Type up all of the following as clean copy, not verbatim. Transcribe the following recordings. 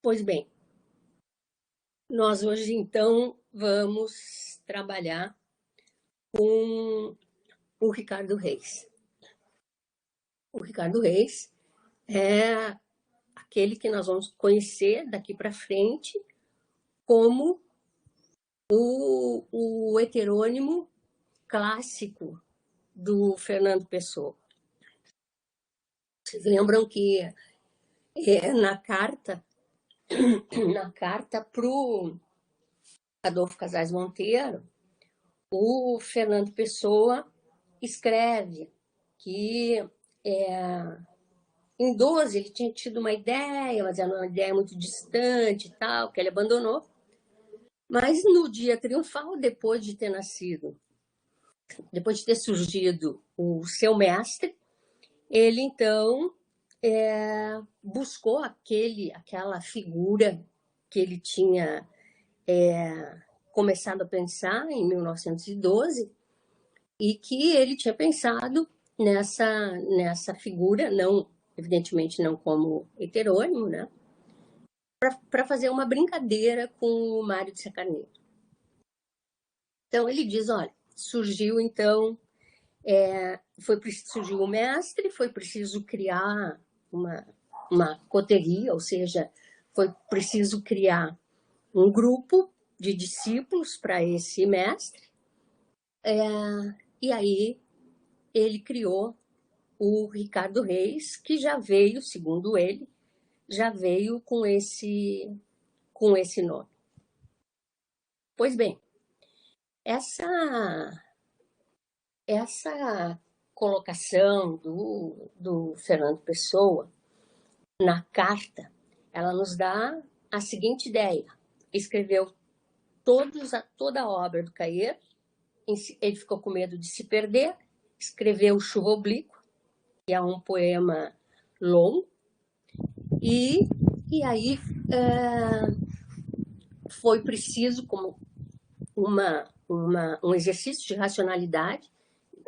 Pois bem, nós hoje então vamos trabalhar com o Ricardo Reis. O Ricardo Reis é aquele que nós vamos conhecer daqui para frente como o heterônimo clássico do Fernando Pessoa. Vocês lembram que na carta para o Adolfo Casais Monteiro, o Fernando Pessoa escreve que em 12 ele tinha tido uma ideia, mas era uma ideia muito distante e tal, que ele abandonou. Mas no dia triunfal, depois de ter nascido, depois de ter surgido o seu mestre, ele então buscou aquela figura que ele tinha começado a pensar em 1912 e que ele tinha pensado nessa figura, não, evidentemente não como heterônimo, né? Para fazer uma brincadeira com o Mário de Sacarneiro. Então ele diz, olha, surgiu então, surgiu o mestre, foi preciso criar uma coteria, ou seja, foi preciso criar um grupo de discípulos para esse mestre, e aí ele criou o Ricardo Reis, que já veio, segundo ele, já veio com esse nome. Pois bem, essa colocação do Fernando Pessoa na carta, ela nos dá a seguinte ideia. Escreveu toda a obra do Caeiro, ele ficou com medo de se perder, escreveu Chuva Oblíqua, que é um poema longo, e aí foi preciso, como um exercício de racionalidade,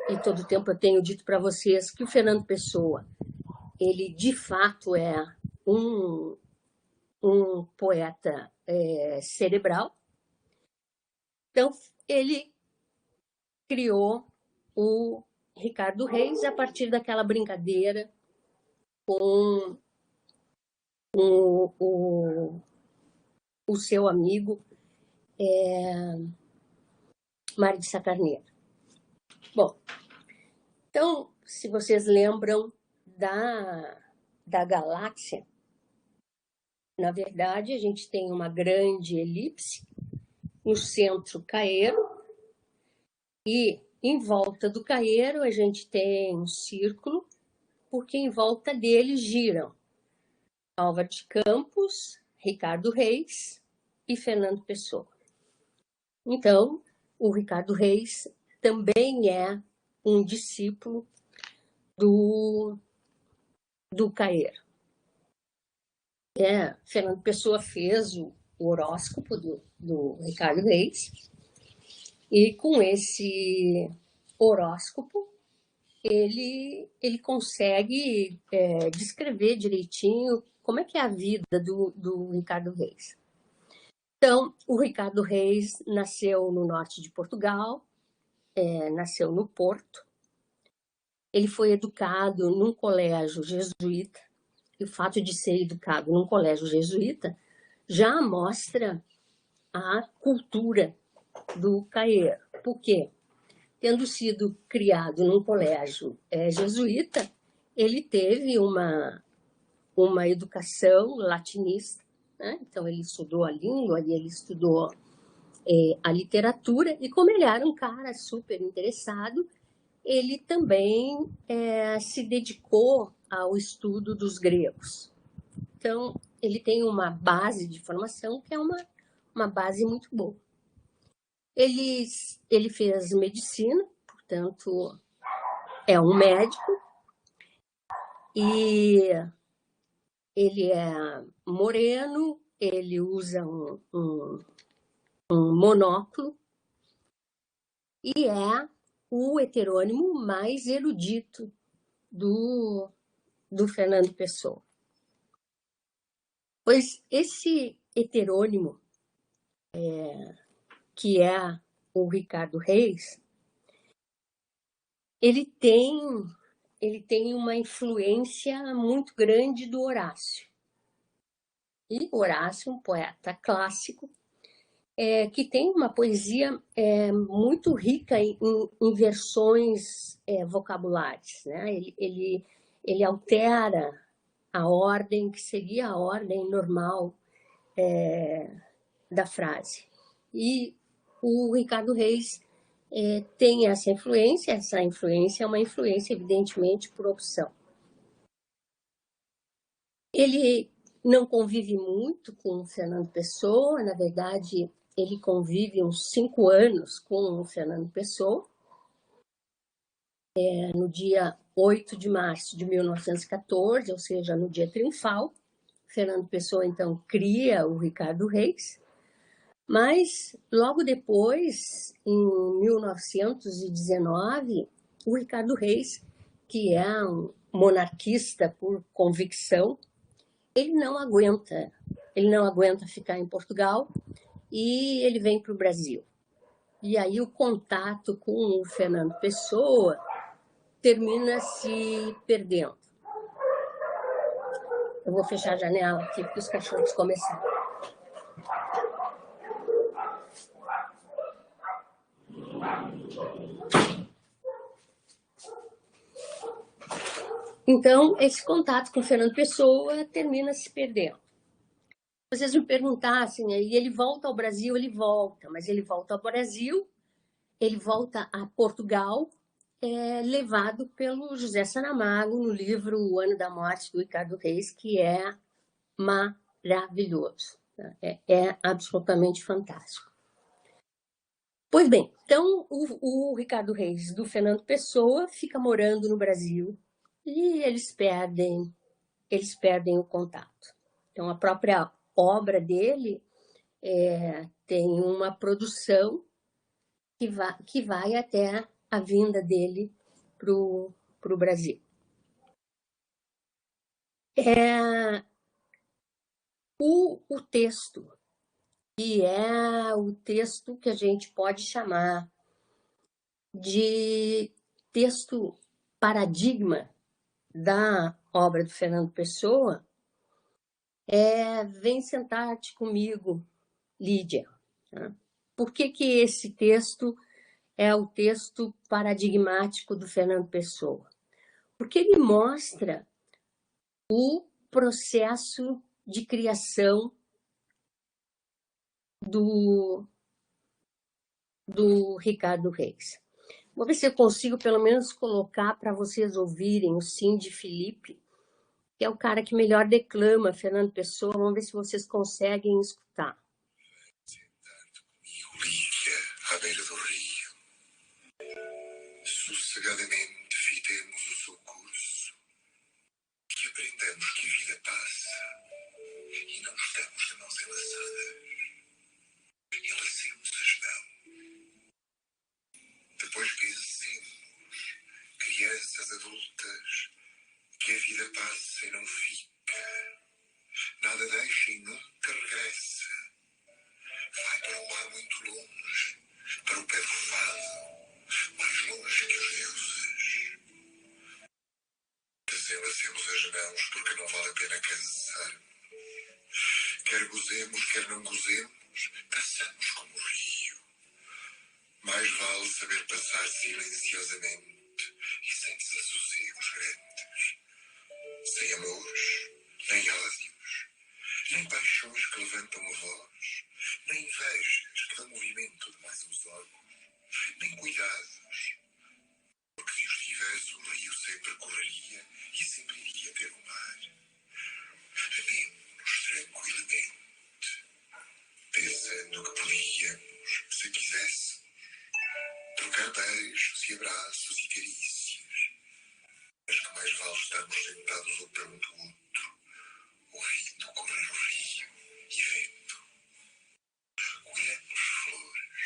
e todo o tempo eu tenho dito para vocês que o Fernando Pessoa, ele de fato é um poeta cerebral. Então, ele criou o Ricardo Reis a partir daquela brincadeira com o seu amigo Mário de Sacarneiro. Bom, então, se vocês lembram da galáxia, na verdade, a gente tem uma grande elipse, no centro Caeiro, e em volta do Caeiro a gente tem um círculo, porque em volta dele giram Álvaro de Campos, Ricardo Reis e Fernando Pessoa. Então, o Ricardo Reis também é um discípulo do Caeiro. Fernando Pessoa fez o horóscopo do Ricardo Reis, e com esse horóscopo ele consegue descrever direitinho como é que é a vida do Ricardo Reis. Então, o Ricardo Reis nasceu no norte de Portugal, nasceu no Porto. Ele foi educado num colégio jesuíta, e o fato de ser educado num colégio jesuíta já mostra a cultura do Caeiro. Por quê? Tendo sido criado num colégio jesuíta, ele teve uma educação latinista, né? Então ele estudou a língua e ele estudou a literatura, e como ele era um cara super interessado, ele também se dedicou ao estudo dos gregos. Então, ele tem uma base de formação que é uma base muito boa. Ele fez medicina, portanto, é um médico, e ele é moreno, ele usa um monóculo, e é o heterônimo mais erudito do Fernando Pessoa. Pois esse heterônimo, que é o Ricardo Reis, ele tem uma influência muito grande do Horácio. E Horácio, um poeta clássico, que tem uma poesia muito rica em versões vocabulares, né? Ele altera a ordem, que seria a ordem normal da frase. E o Ricardo Reis tem essa influência é uma influência, evidentemente, por opção. Ele não convive muito com o Fernando Pessoa, na verdade, ele convive uns 5 anos com o Fernando Pessoa. No dia 8 de março de 1914, ou seja, no dia triunfal, Fernando Pessoa, então, cria o Ricardo Reis, mas logo depois, em 1919, o Ricardo Reis, que é um monarquista por convicção, ele não aguenta ficar em Portugal e ele vem para o Brasil. E aí o contato com o Fernando Pessoa termina se perdendo. Eu vou fechar a janela aqui porque os cachorros começaram. Então, esse contato com o Fernando Pessoa termina se perdendo. Vocês me perguntassem, aí ele volta ao Brasil, ele volta, mas ele volta ao Brasil, ele volta a Portugal, levado pelo José Saramago no livro O Ano da Morte do Ricardo Reis, que é maravilhoso, é absolutamente fantástico. Pois bem, então o Ricardo Reis do Fernando Pessoa fica morando no Brasil e eles perdem o contato. Então a própria obra dele tem uma produção que vai até a vinda dele para o Brasil. O texto, que é o texto que a gente pode chamar de texto paradigma da obra do Fernando Pessoa, Vem Sentar-te Comigo, Lídia. Por que esse texto é o texto paradigmático do Fernando Pessoa? Porque ele mostra o processo de criação do Ricardo Reis. Vou ver se eu consigo pelo menos colocar para vocês ouvirem o Cindy Felipe, que é o cara que melhor declama Fernando Pessoa. Vamos ver se vocês conseguem escutar. Lídia, à beira do rio, sossegadamente fitemos o seu curso, que aprendamos que a vida passa e não estamos de mãos enlaçadas. Enlacemos-as não. Depois pensemos, crianças adultas, que a vida passa e não fica, nada deixa e nunca regressa. Vai para um mar muito longe, para o pé do fado, mais longe que os deuses. Desenlacemos as mãos porque não vale a pena cansar. Quer gozemos, quer não gozemos, passamos como o rio. Mais vale saber passar silenciosamente e sem desassossegos grandes. Sem amores, nem ódios, nem paixões que levantam a voz, nem invejas que dão movimento demais aos olhos, nem cuidados, porque se os tivesse o rio sempre correria e sempre iria ter o mar. Amemos tranquilamente, pensando que podíamos, se quiséssemos, trocar beijos e abraços e carícias, mas que mais vale estarmos sentados um perto do outro, ouvindo correr o rio e vendo. Olhamos flores,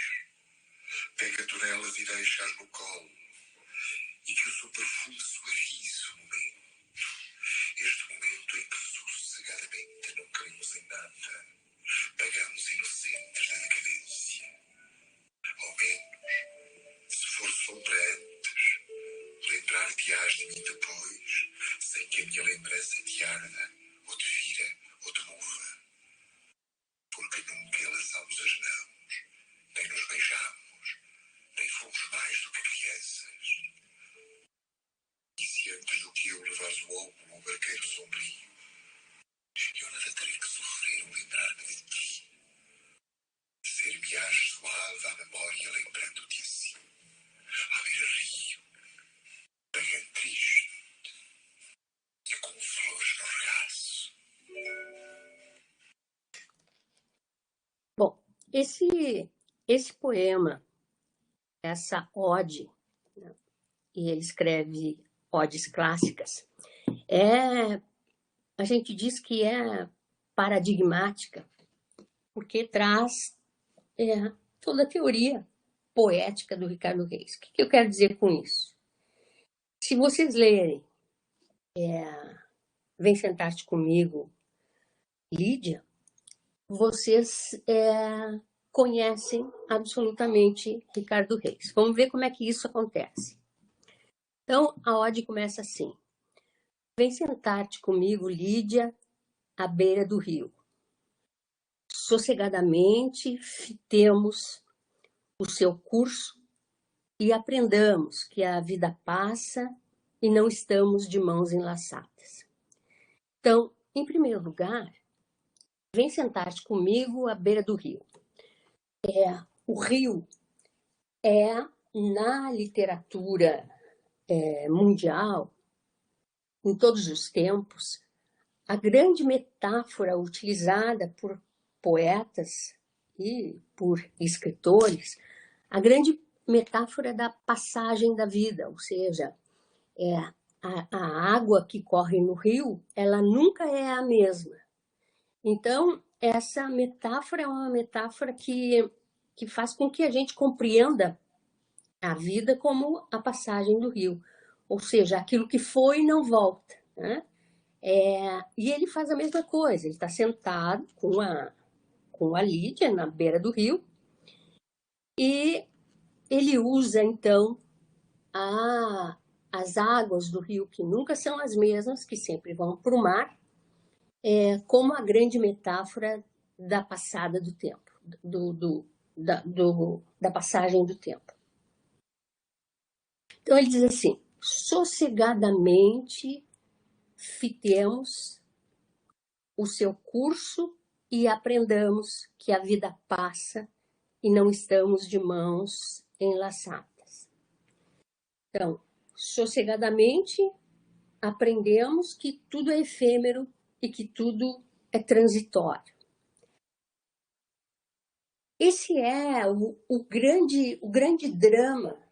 pega-te nelas e deixa-as no colo, e que o seu perfume suavize o momento. Este momento em que sossegadamente não queremos te-ás de mim depois, sem que a minha lembrança te arda, ou te vira, ou te mova. Porque nunca enlaçámos as mãos, nem nos beijámos, nem fomos mais do que crianças. E se antes do que eu levares o óculo, o barqueiro sombrio, eu nada terei que sofrer ao lembrar-me de ti. Ser-me-ás suave à memória, lembrando-te assim, à beira-rio, bem triste e com flores no regaço. Bom, esse poema, essa ode, né, e ele escreve odes clássicas, a gente diz que é paradigmática, porque traz toda a teoria poética do Ricardo Reis. O que eu quero dizer com isso? Se vocês lerem Vem Sentar-te Comigo, Lídia, vocês conhecem absolutamente Ricardo Reis. Vamos ver como é que isso acontece. Então, a ode começa assim. Vem sentar-te comigo, Lídia, à beira do rio. Sossegadamente fitemos o seu curso e aprendamos que a vida passa e não estamos de mãos enlaçadas. Então, em primeiro lugar, vem sentar-te comigo à beira do rio. O rio é, na literatura mundial, em todos os tempos, a grande metáfora utilizada por poetas e por escritores, a grande metáfora da passagem da vida, ou seja, a água que corre no rio, ela nunca é a mesma. Então, essa metáfora é uma metáfora que faz com que a gente compreenda a vida como a passagem do rio, ou seja, aquilo que foi não volta, né? E ele faz a mesma coisa, ele está sentado com a Lídia na beira do rio e ele usa, então, as águas do rio, que nunca são as mesmas, que sempre vão para o mar, como a grande metáfora da passada do tempo, da passagem do tempo. Então ele diz assim, sossegadamente fitemos o seu curso e aprendamos que a vida passa e não estamos de mãos enlaçadas. Então, sossegadamente aprendemos que tudo é efêmero e que tudo é transitório. Esse é o grande drama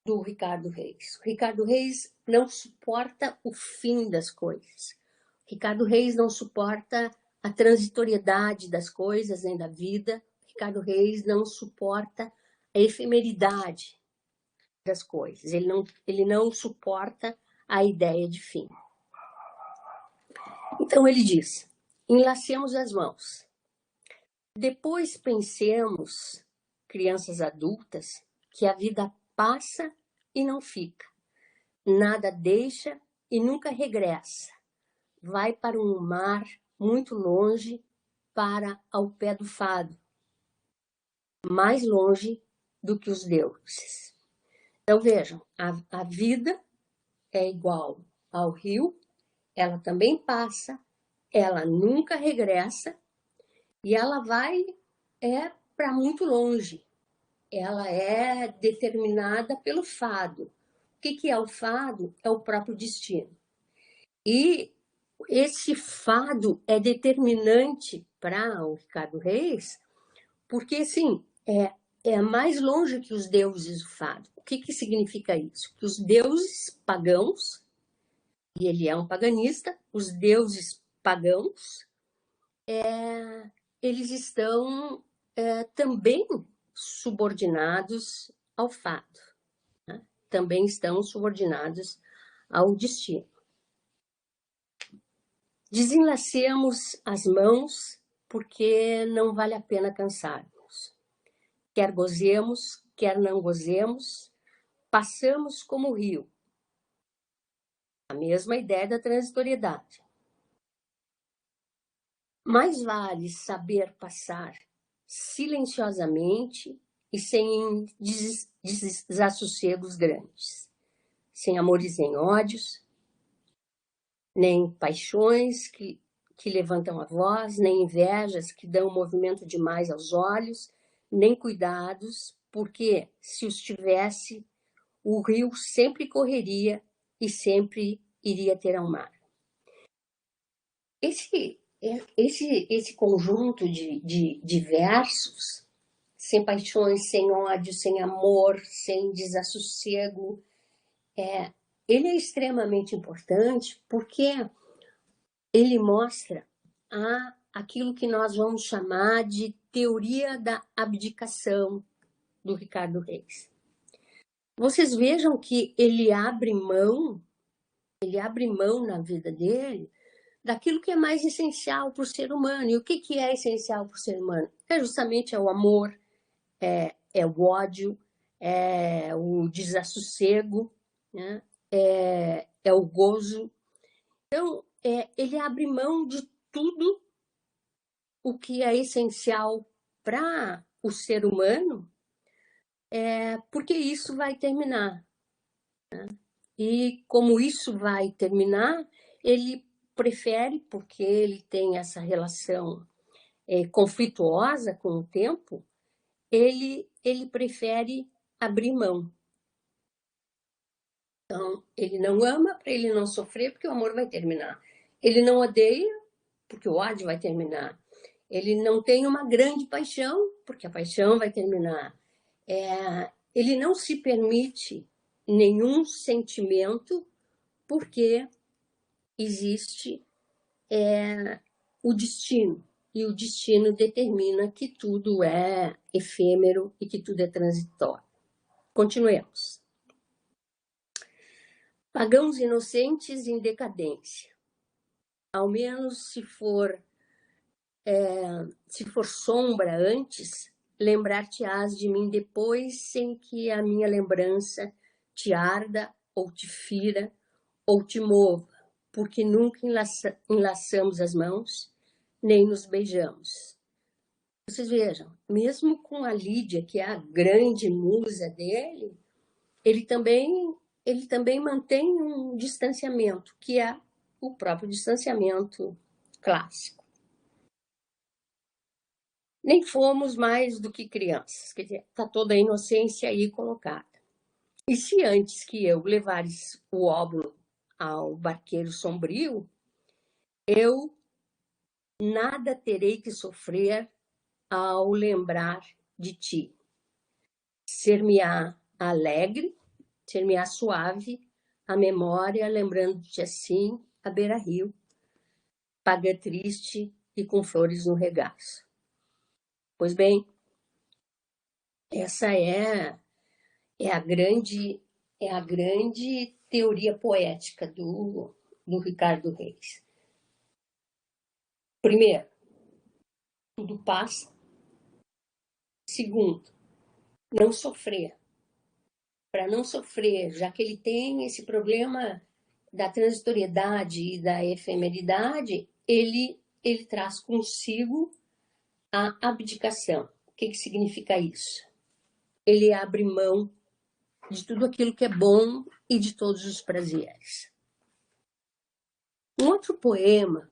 do Ricardo Reis. O Ricardo Reis não suporta o fim das coisas. O Ricardo Reis não suporta a transitoriedade das coisas, nem da vida. O Ricardo Reis não suporta a efemeridade das coisas. Ele não suporta a ideia de fim. Então ele diz, enlacemos as mãos. Depois pensemos, crianças adultas, que a vida passa e não fica. Nada deixa e nunca regressa. Vai para um mar muito longe, para ao pé do fado. Mais longe do que os deuses. Então vejam, a vida é igual ao rio, ela também passa, ela nunca regressa e ela vai para muito longe. Ela é determinada pelo fado. O que é o fado? É o próprio destino. E esse fado é determinante para o Ricardo Reis, porque, assim, é mais longe que os deuses o fado. O que significa isso? Que os deuses pagãos, e ele é um paganista, os deuses pagãos, eles estão também subordinados ao fado, né? Também estão subordinados ao destino. Desenlacemos as mãos, porque não vale a pena cansarmos. Quer gozemos, quer não gozemos, passamos como o rio. A mesma ideia da transitoriedade. Mais vale saber passar silenciosamente e sem desassossegos grandes, sem amores nem ódios, nem paixões que levantam a voz, nem invejas que dão movimento demais aos olhos, nem cuidados, porque se os tivesse, o rio sempre correria e sempre iria ter ao mar. Esse conjunto de versos, sem paixões, sem ódio, sem amor, sem desassossego, ele é extremamente importante porque ele mostra aquilo que nós vamos chamar de teoria da abdicação do Ricardo Reis. Vocês vejam que ele abre mão na vida dele daquilo que é mais essencial para o ser humano. E o que é essencial para o ser humano? É justamente o amor, é o ódio, é o desassossego, né? É o gozo. Então, ele abre mão de tudo o que é essencial para o ser humano, porque isso vai terminar. Né? E como isso vai terminar, ele prefere, porque ele tem essa relação conflituosa com o tempo, ele prefere abrir mão. Então, ele não ama para ele não sofrer, porque o amor vai terminar. Ele não odeia, porque o ódio vai terminar. Ele não tem uma grande paixão, porque a paixão vai terminar. Ele não se permite nenhum sentimento, porque existe o destino. E o destino determina que tudo é efêmero e que tudo é transitório. Continuemos. Pagãos inocentes em decadência. Ao menos se for sombra antes, lembrar-te-ás de mim depois, sem que a minha lembrança te arda ou te fira ou te mova, porque nunca enlaçamos as mãos, nem nos beijamos. Vocês vejam, mesmo com a Lídia, que é a grande musa dele, ele também mantém um distanciamento, que é o próprio distanciamento clássico. Nem fomos mais do que crianças, quer dizer, está toda a inocência aí colocada. E se antes que eu levares o óbolo ao barqueiro sombrio, eu nada terei que sofrer ao lembrar de ti. Ser-me-á alegre, ser-me-á suave, a memória, lembrando-te assim, à beira-rio, paga triste e com flores no regaço. Pois bem, essa é a grande teoria poética do Ricardo Reis. Primeiro, tudo passa. Segundo, não sofrer. Para não sofrer, já que ele tem esse problema da transitoriedade e da efemeridade, ele traz consigo a abdicação. O que significa isso? Ele abre mão de tudo aquilo que é bom e de todos os prazeres. Um outro poema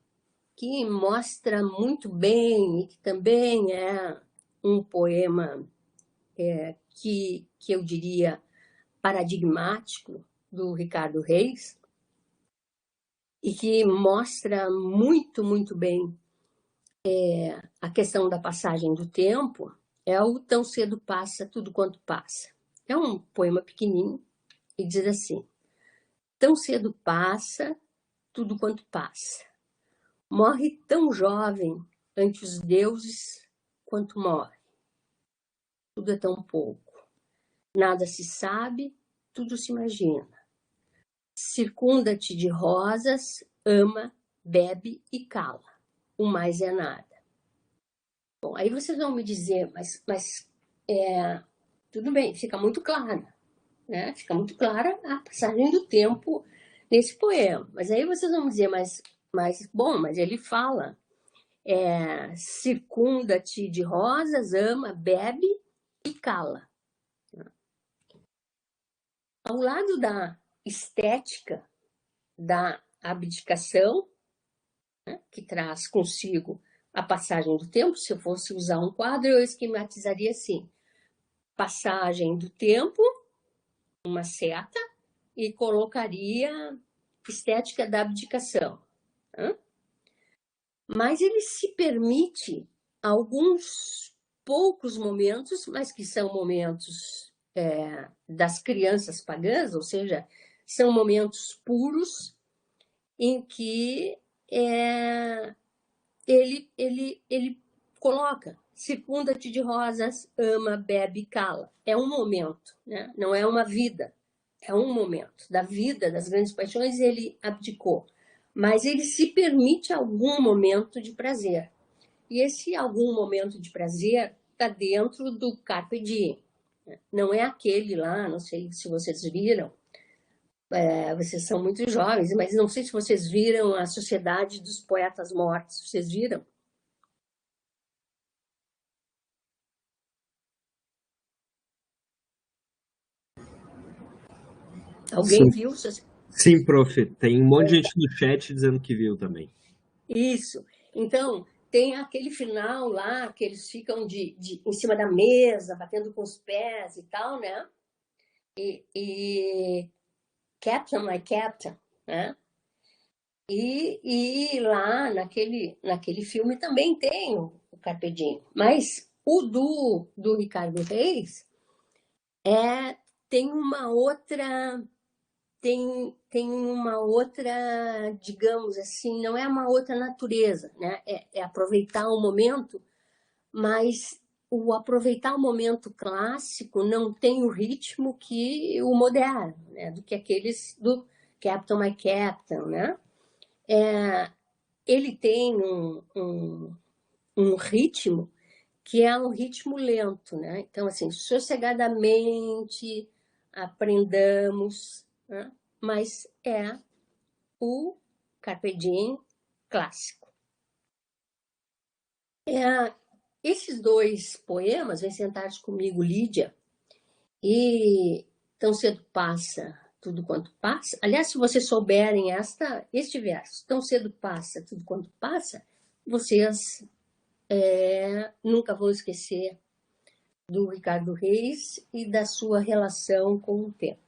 que mostra muito bem e que também é um poema que eu diria paradigmático do Ricardo Reis e que mostra muito, muito bem a questão da passagem do tempo, é o Tão Cedo Passa Tudo Quanto Passa. É um poema pequenininho e diz assim: tão cedo passa tudo quanto passa. Morre tão jovem ante os deuses quanto morre. Tudo é tão pouco. Nada se sabe, tudo se imagina. Circunda-te de rosas, ama, bebe e cala. O mais é nada. Bom, aí vocês vão me dizer, mas tudo bem, fica muito clara, né? Fica muito clara a passagem do tempo nesse poema. Mas aí vocês vão dizer, bom, mas ele fala, circunda-te de rosas, ama, bebe e cala. Ao lado da estética da abdicação, né, que traz consigo a passagem do tempo, se eu fosse usar um quadro, eu esquematizaria assim: passagem do tempo, uma seta, e colocaria estética da abdicação. Né? Mas ele se permite alguns poucos momentos, mas que são momentos das crianças pagãs, ou seja, são momentos puros em que ele coloca: circunda-te de rosas, ama, bebe, cala. É um momento, né? Não é uma vida, é um momento. Da vida, das grandes paixões, ele abdicou. Mas ele se permite algum momento de prazer. E esse algum momento de prazer está dentro do Carpe Diem. Não é aquele lá, não sei se vocês viram, vocês são muito jovens, mas não sei se vocês viram a Sociedade dos Poetas Mortos. Vocês viram? Alguém viu? Sim, prof. Tem um monte de gente no chat dizendo que viu também. Isso. Então, tem aquele final lá que eles ficam em cima da mesa, batendo com os pés e tal, né? E Captain, my Captain, né? E lá naquele filme também tem o Carpe Diem. Mas o do Ricardo Reis tem uma outra... Tem uma outra, digamos assim, não é uma outra natureza, né? É aproveitar o momento, mas o aproveitar o momento clássico não tem o ritmo que o moderno, né? Do que aqueles do Captain, my Captain, né? Ele tem um ritmo que é um ritmo lento, né? Então, assim, sossegadamente aprendamos, né? Mas é o Carpe Diem clássico. Esses dois poemas, Vem Sentar-te Comigo, Lídia, e Tão Cedo Passa Tudo Quanto Passa. Aliás, se vocês souberem este verso, Tão Cedo Passa Tudo Quanto Passa, vocês nunca vão esquecer do Ricardo Reis e da sua relação com o tempo.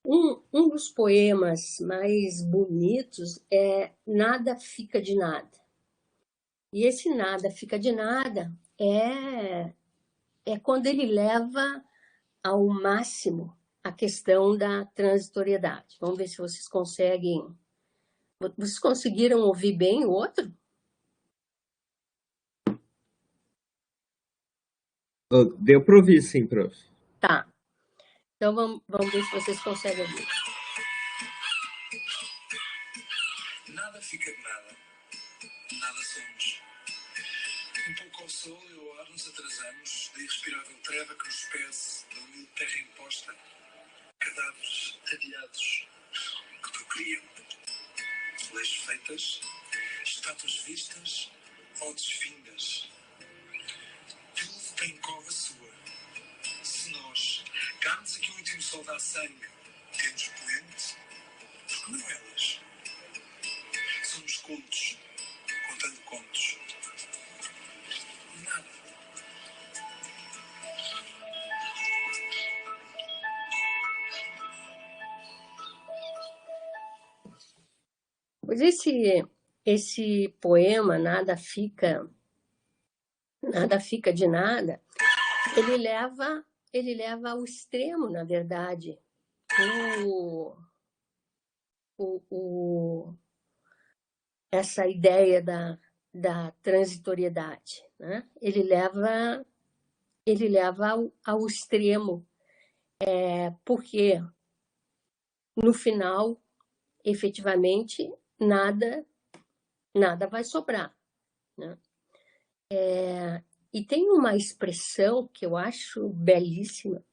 Um dos poemas mais bonitos é Nada Fica de Nada. E esse Nada Fica de Nada é quando ele leva ao máximo a questão da transitoriedade. Vamos ver se vocês conseguem. Vocês conseguiram ouvir bem o outro? Deu para ouvir, sim, prof. Tá. Então vamos ver se vocês conseguem ouvir. Nada fica de nada. Nada somos. Um pouco ao sol e ao ar nos atrasamos da irrespirável treva que nos pese da humilde terra imposta. Cadáveres adiados que procriam. Leis feitas, estátuas vistas ou desfindas. Tudo tem cova sua. Se nós carnes aqui o último sol dá sangue, temos poente, porque não elas. Somos contos, contando contos. Nada. Pois esse poema, Nada Fica de Nada, ele leva ao extremo, na verdade, essa ideia da transitoriedade, né? Ele leva ao extremo, porque no final, efetivamente, nada vai sobrar, né? E tem uma expressão que eu acho belíssima,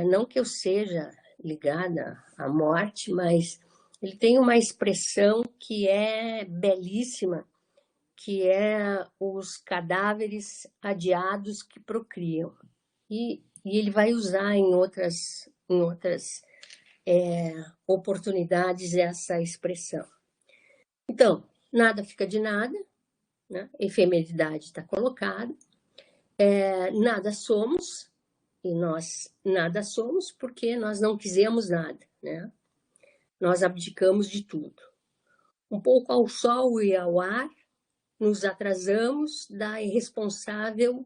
não que eu seja ligada à morte, mas ele tem uma expressão que é belíssima, que é os cadáveres adiados que procriam. E ele vai usar em outras oportunidades essa expressão. Então, nada fica de nada, né? Efemeridade está colocada. Nada somos, e nós nada somos porque nós não quisemos nada, né? Nós abdicamos de tudo. Um pouco ao sol e ao ar, nos atrasamos da irresponsável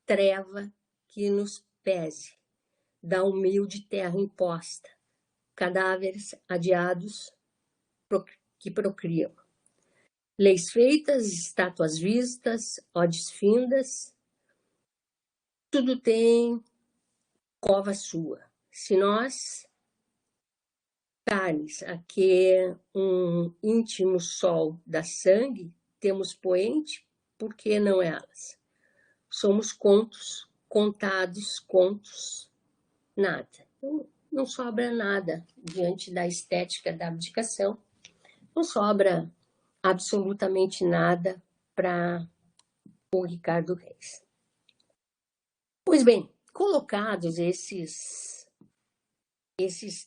treva que nos pese, da humilde terra imposta, cadáveres adiados que procriam. Leis feitas, estátuas vistas, odes findas, tudo tem cova sua. Se nós, carnes, a que um íntimo sol dá sangue, temos poente, por que não elas? Somos contos, contados, contos, nada. Então, não sobra nada diante da estética da abdicação. Não sobra absolutamente nada para o Ricardo Reis. Pois bem, colocados esses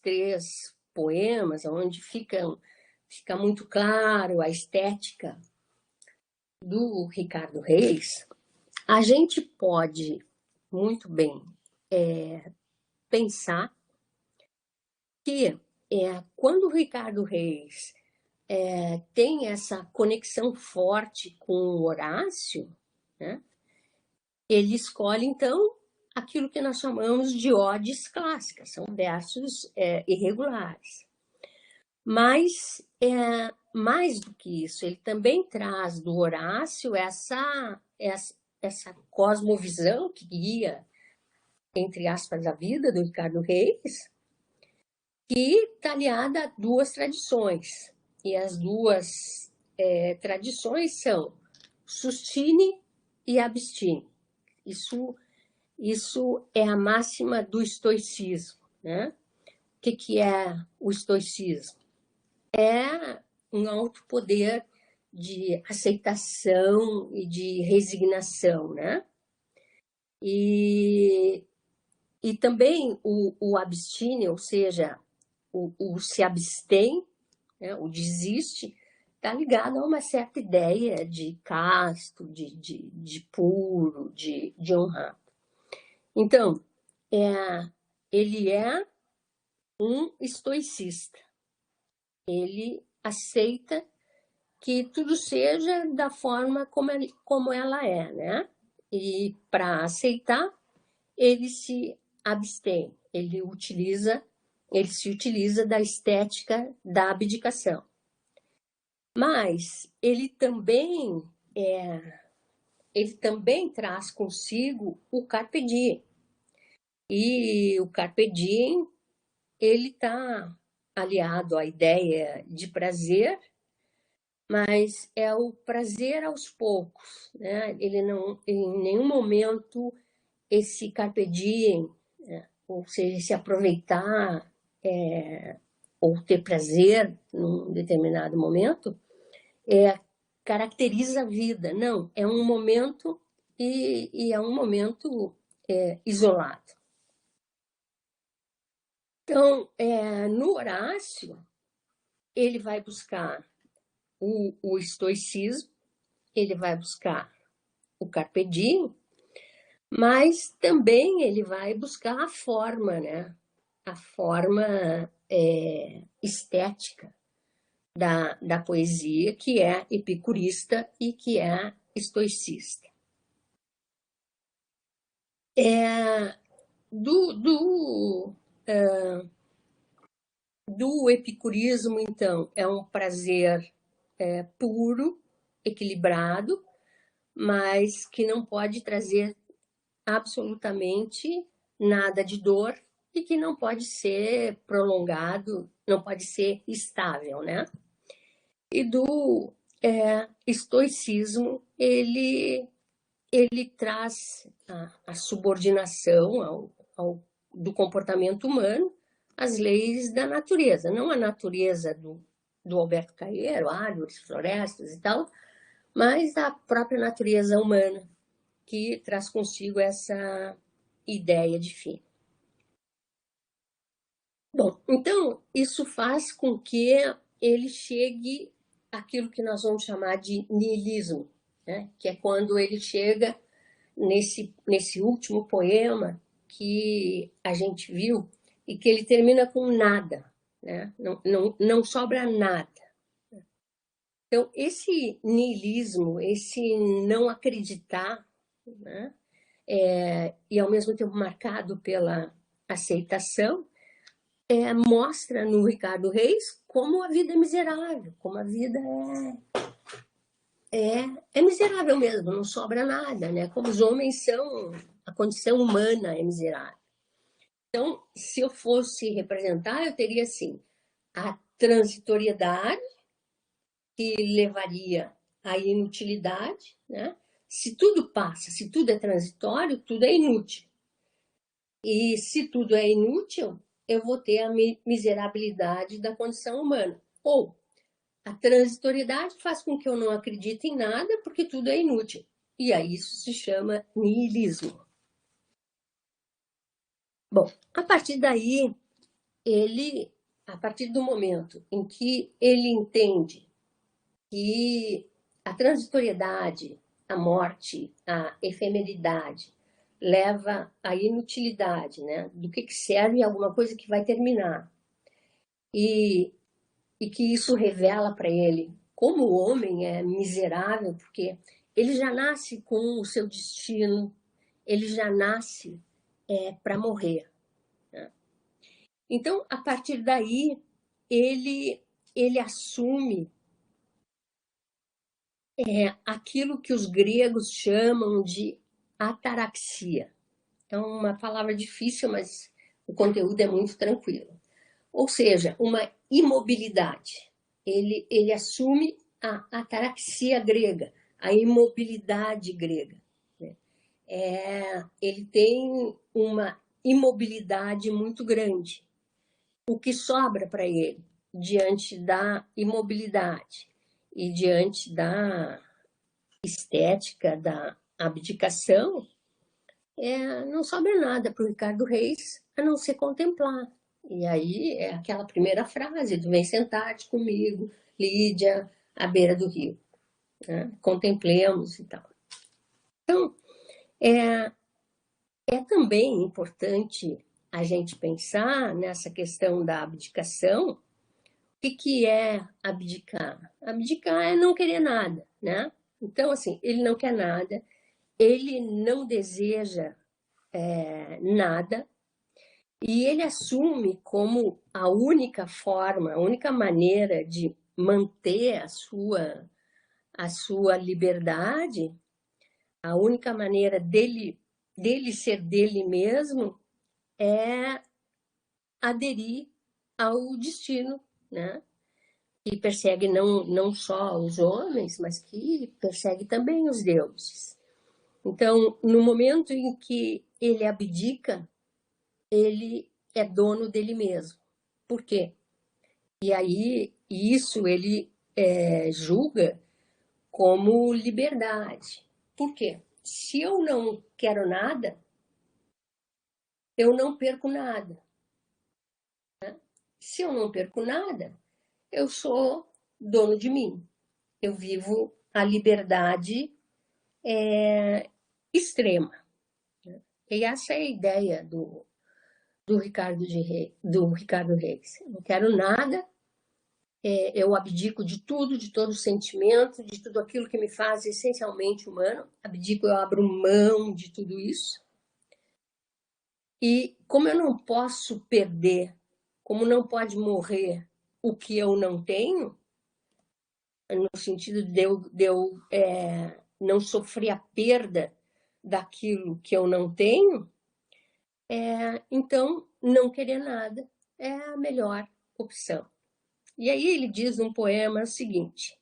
três poemas, onde fica muito claro a estética do Ricardo Reis, a gente pode muito bem pensar que quando o Ricardo Reis tem essa conexão forte com o Horácio, né, ele escolhe, então, aquilo que nós chamamos de odes clássicas, são versos irregulares. Mas, mais do que isso, ele também traz do Horácio essa cosmovisão que guia, entre aspas, a vida do Ricardo Reis, que está aliada a duas tradições. E as duas tradições são sustine e abstine. Isso é a máxima do estoicismo, né? O que é o estoicismo? É um alto poder de aceitação e de resignação, né? E também o abstine, ou seja, o se abstém, né? O desiste, está ligado a uma certa ideia de casto, de puro, de honrado. Então, ele é um estoicista. Ele aceita que tudo seja da forma como ela é, né? E para aceitar, ele se abstém, ele se utiliza da estética da abdicação. Mas ele também traz consigo o carpe diem. E o carpe diem, ele está aliado à ideia de prazer, mas é o prazer aos poucos, né? Ele não, em nenhum momento, esse carpe diem, ou seja, se aproveitar ou ter prazer num determinado momento, caracteriza a vida. Não, é um momento e é um momento isolado. Então, no Horácio, ele vai buscar o estoicismo, ele vai buscar o carpe diem, mas também ele vai buscar a forma, né? A forma estética da poesia, que é epicurista e que é estoicista. Do epicurismo, então, é um prazer puro, equilibrado, mas que não pode trazer absolutamente nada de dor e que não pode ser prolongado, não pode ser estável, né? E do estoicismo, ele traz a subordinação do comportamento humano as leis da natureza, não a natureza do Alberto Caeiro, árvores, florestas e tal, mas a própria natureza humana, que traz consigo essa ideia de fim. Bom, então, isso faz com que ele chegue àquilo que nós vamos chamar de niilismo, né? Que é quando ele chega nesse último poema que a gente viu e que ele termina com nada, né? Não sobra nada. Então, esse niilismo, esse não acreditar, né? E ao mesmo tempo marcado pela aceitação, mostra no Ricardo Reis como a vida é miserável, como a vida é miserável mesmo, não sobra nada, né? Como os homens são, a condição humana é miserável. Então, se eu fosse representar, eu teria assim a transitoriedade, que levaria à inutilidade, né? Se tudo passa, se tudo é transitório, tudo é inútil. E se tudo é inútil, eu vou ter a miserabilidade da condição humana. Ou a transitoriedade faz com que eu não acredite em nada, porque tudo é inútil. E aí isso se chama niilismo. Bom, a partir daí, a partir do momento em que ele entende que a transitoriedade, a morte, a efemeridade leva à inutilidade, né? Do que serve alguma coisa que vai terminar. E que isso revela para ele como o homem é miserável, porque ele já nasce com o seu destino, ele já nasce para morrer. Né? Então, a partir daí, ele assume aquilo que os gregos chamam de ataraxia. É uma palavra difícil, mas o conteúdo é muito tranquilo. Ou seja, uma imobilidade. Ele assume a ataraxia grega, a imobilidade grega. Né? Ele tem uma imobilidade muito grande. O que sobra para ele diante da imobilidade e diante da estética da abdicação, não sobra nada para o Ricardo Reis a não ser contemplar. E aí é aquela primeira frase do vem sentar-te comigo, Lídia, à beira do rio. Né? Contemplemos e tal. Então, é também importante a gente pensar nessa questão da abdicação. O que é abdicar? Abdicar é não querer nada, né? Então, assim, ele não quer nada, ele não deseja nada, e ele assume como a única forma, a única maneira de manter a sua liberdade, a única maneira dele ser dele mesmo é aderir ao destino, né? Que persegue não só os homens, mas que persegue também os deuses. Então, no momento em que ele abdica, ele é dono dele mesmo. Por quê? E aí, isso ele julga como liberdade. Por quê? Se eu não quero nada, eu não perco nada. Né? Se eu não perco nada, eu sou dono de mim. Eu vivo a liberdade extrema. Né? E essa é a ideia do Ricardo Reis. Eu não quero nada, eu abdico de tudo, de todo sentimento, de tudo aquilo que me faz essencialmente humano. Abdico, eu abro mão de tudo isso. E como eu não posso perder, como não pode morrer o que eu não tenho, no sentido de eu não sofrer a perda daquilo que eu não tenho, então não querer nada é a melhor opção. E aí ele diz num poema o seguinte,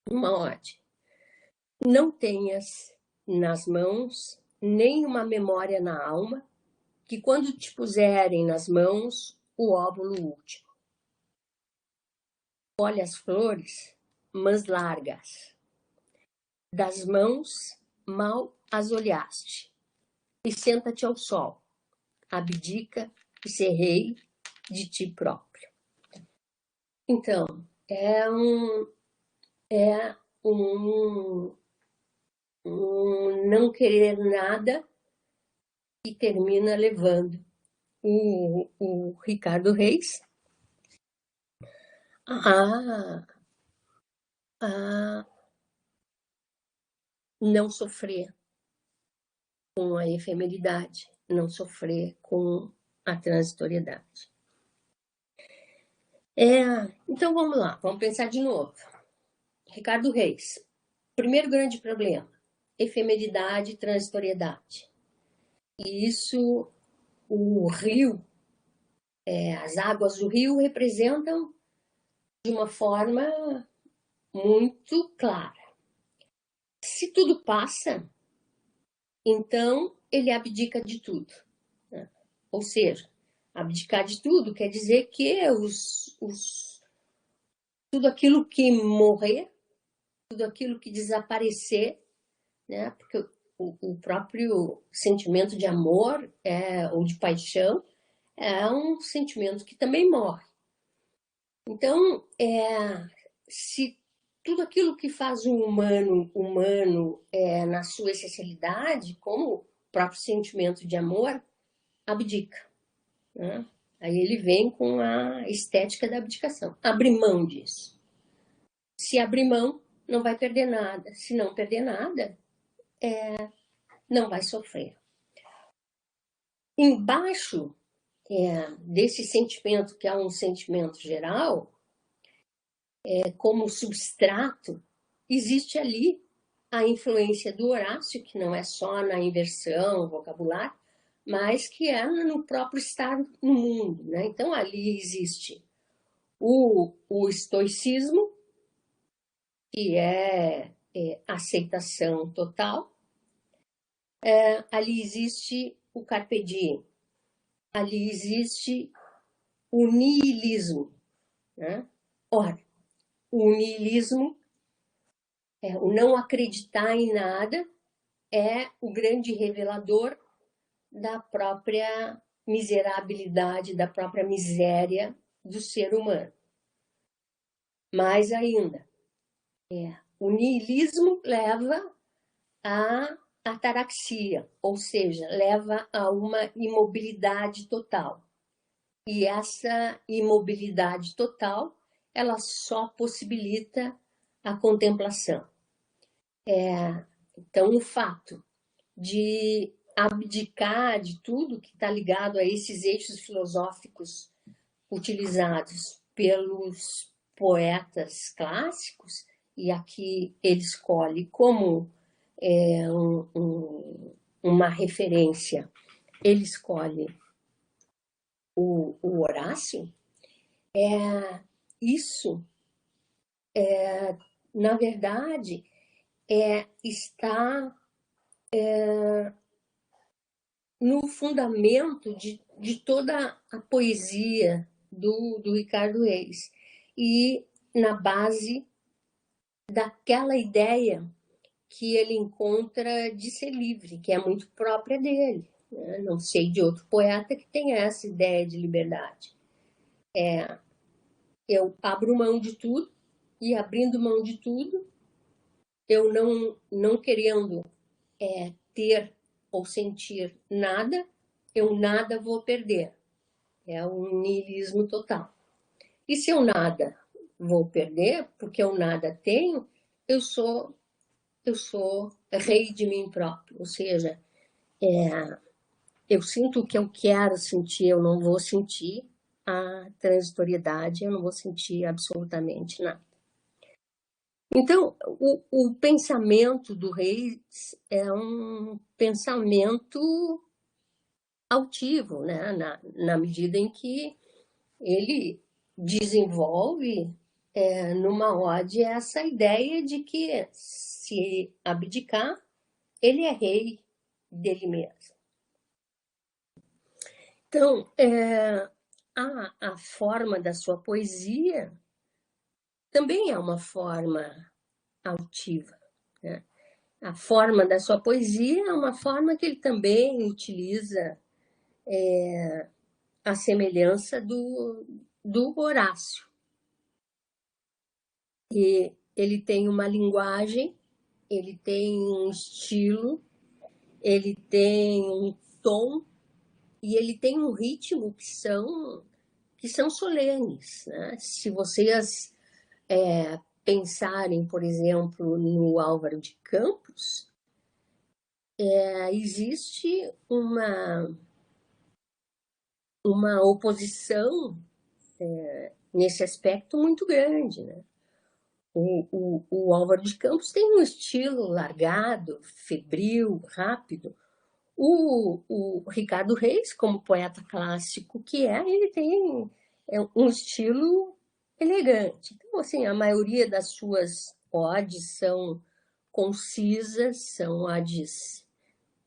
uma ode: não tenhas nas mãos nem uma memória na alma que quando te puserem nas mãos o óvulo último, olha as flores, mas largas, das mãos mal as olhaste, e senta-te ao sol, abdica e ser rei de ti próprio. Então, é um não querer nada e termina levando o Ricardo Reis a não sofrer com a efemeridade, não sofrer com a transitoriedade. Então vamos lá, vamos pensar de novo. Ricardo Reis, primeiro grande problema, efemeridade e transitoriedade. E isso, o rio, as águas do rio representam de uma forma muito clara. Se tudo passa, então ele abdica de tudo. Né? Ou seja, abdicar de tudo quer dizer que tudo aquilo que morrer, tudo aquilo que desaparecer, né? Porque o próprio sentimento de amor ou de paixão é um sentimento que também morre. Então, se tudo aquilo que faz um humano na sua essencialidade, como o próprio sentimento de amor, abdica. Né? Aí ele vem com a estética da abdicação. Abre mão disso. Se abrir mão, não vai perder nada. Se não perder nada, não vai sofrer. Embaixo desse sentimento, que é um sentimento geral, como substrato, existe ali a influência do Horácio, que não é só na inversão vocabular, mas que é no próprio estar no mundo. Né? Então, ali existe o estoicismo, que é aceitação total. Ali existe o carpe diem. Ali existe o niilismo. Né? Ora, o niilismo, o não acreditar em nada, é o grande revelador da própria miserabilidade, da própria miséria do ser humano. Mais ainda, o niilismo leva à ataraxia, ou seja, leva a uma imobilidade total. E essa imobilidade total, ela só possibilita a contemplação. Então, o fato de abdicar de tudo que está ligado a esses eixos filosóficos utilizados pelos poetas clássicos, e aqui ele escolhe como uma referência, ele escolhe o Horácio, isso, na verdade, está no fundamento de toda a poesia do Ricardo Reis e na base daquela ideia que ele encontra de ser livre, que é muito própria dele. Né? Não sei de outro poeta que tenha essa ideia de liberdade. Eu abro mão de tudo, e abrindo mão de tudo, eu não querendo ter ou sentir nada, eu nada vou perder. É um niilismo total. E se eu nada vou perder, porque eu nada tenho, eu sou rei de mim próprio. Ou seja, eu sinto o que eu quero sentir, eu não vou sentir a transitoriedade, eu não vou sentir absolutamente nada. Então, o pensamento do Reis é um pensamento altivo, né? Na medida em que ele desenvolve numa ode essa ideia de que se abdicar, ele é rei dele mesmo. Então, a forma da sua poesia também é uma forma altiva, né? A forma da sua poesia é uma forma que ele também utiliza a semelhança do Horácio. E ele tem uma linguagem, ele tem um estilo, ele tem um tom e ele tem um ritmo que são solenes, né? Se vocês pensarem, por exemplo, no Álvaro de Campos, existe uma oposição nesse aspecto muito grande, né? O Álvaro de Campos tem um estilo largado, febril, rápido. O Ricardo Reis, como poeta clássico que ele tem um estilo elegante. Então, assim, a maioria das suas odes são concisas, são odes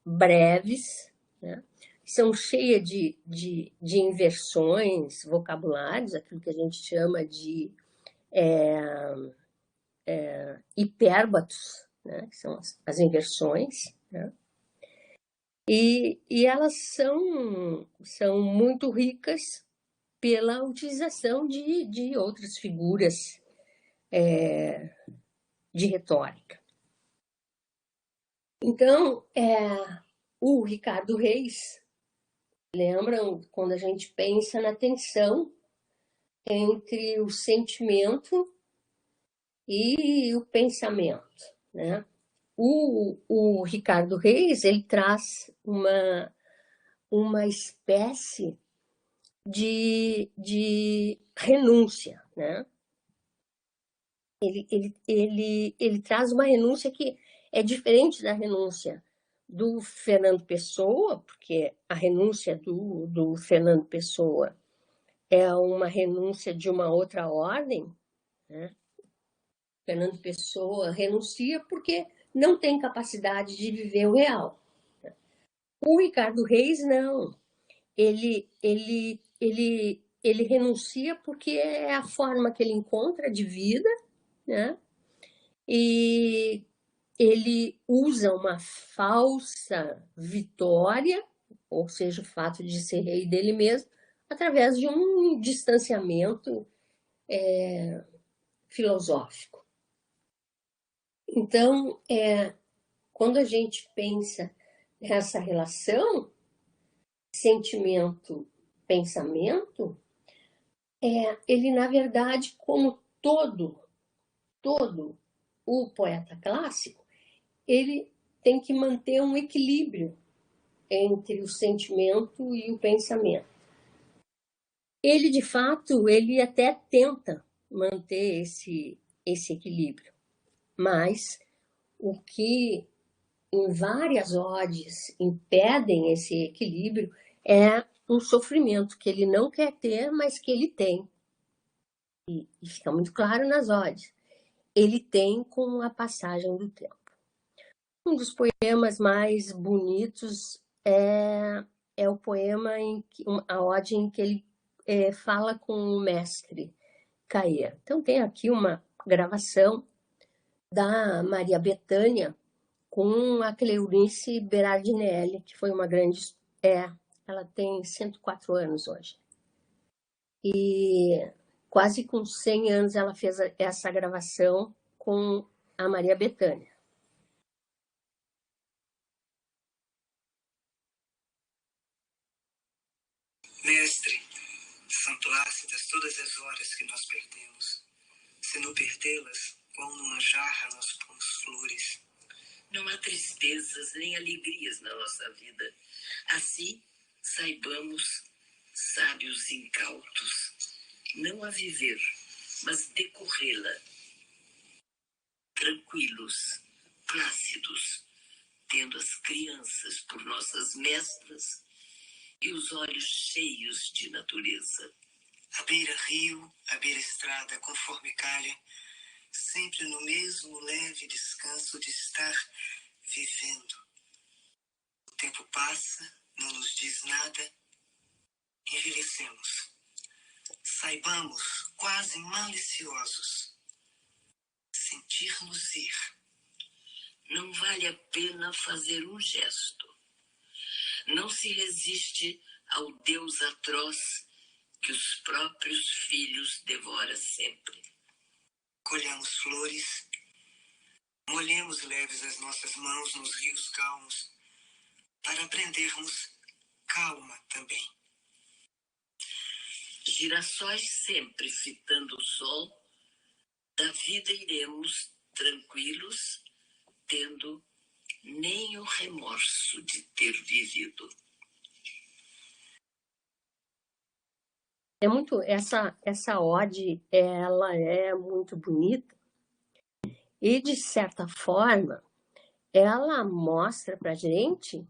breves, né? São cheias de inversões, vocabulários, aquilo que a gente chama de hipérbatos, né? Que são as inversões, né? E elas são muito ricas pela utilização de outras figuras de retórica. Então, o Ricardo Reis, lembram quando a gente pensa na tensão entre o sentimento e o pensamento, né? O Ricardo Reis, ele traz uma espécie de renúncia, né? Ele traz uma renúncia que é diferente da renúncia do Fernando Pessoa, porque a renúncia do Fernando Pessoa é uma renúncia de uma outra ordem, né? Fernando Pessoa renuncia porque não tem capacidade de viver o real. O Ricardo Reis, não. Ele renuncia porque é a forma que ele encontra de vida, né? E ele usa uma falsa vitória, ou seja, o fato de ser rei dele mesmo, através de um distanciamento filosófico. Então, quando a gente pensa nessa relação sentimento-pensamento, ele, na verdade, como todo o poeta clássico, ele tem que manter um equilíbrio entre o sentimento e o pensamento. Ele, de fato, ele até tenta manter esse equilíbrio, mas o que em várias odes impedem esse equilíbrio é um sofrimento que ele não quer ter, mas que ele tem. E fica muito claro nas odes. Ele tem com a passagem do tempo. Um dos poemas mais bonitos é o poema a ode em que ele fala com o mestre Caê. Então tem aqui uma gravação da Maria Bethânia com a Cleonice Berardinelli, que foi uma grande... ela tem 104 anos hoje. E quase com 100 anos ela fez essa gravação com a Maria Bethânia. Mestre, são plácidas todas as horas que nós perdemos. Se não perdê-las, quão numa jarra nós pomos flores. Não há tristezas nem alegrias na nossa vida. Assim, saibamos, sábios incautos, não a viver, mas decorrê-la. Tranquilos, plácidos, tendo as crianças por nossas mestras e os olhos cheios de natureza. À beira-rio, à beira-estrada, conforme calha, sempre no mesmo leve descanso de estar vivendo. O tempo passa, não nos diz nada, envelhecemos. Saibamos, quase maliciosos, sentir-nos ir. Não vale a pena fazer um gesto. Não se resiste ao Deus atroz que os próprios filhos devora sempre. Colhamos flores, molhemos leves as nossas mãos nos rios calmos, para aprendermos calma também. Girassóis sempre fitando o sol, da vida iremos tranquilos, tendo nem o remorso de ter vivido. É muito, essa ode, ela é muito bonita e, de certa forma, ela mostra para a gente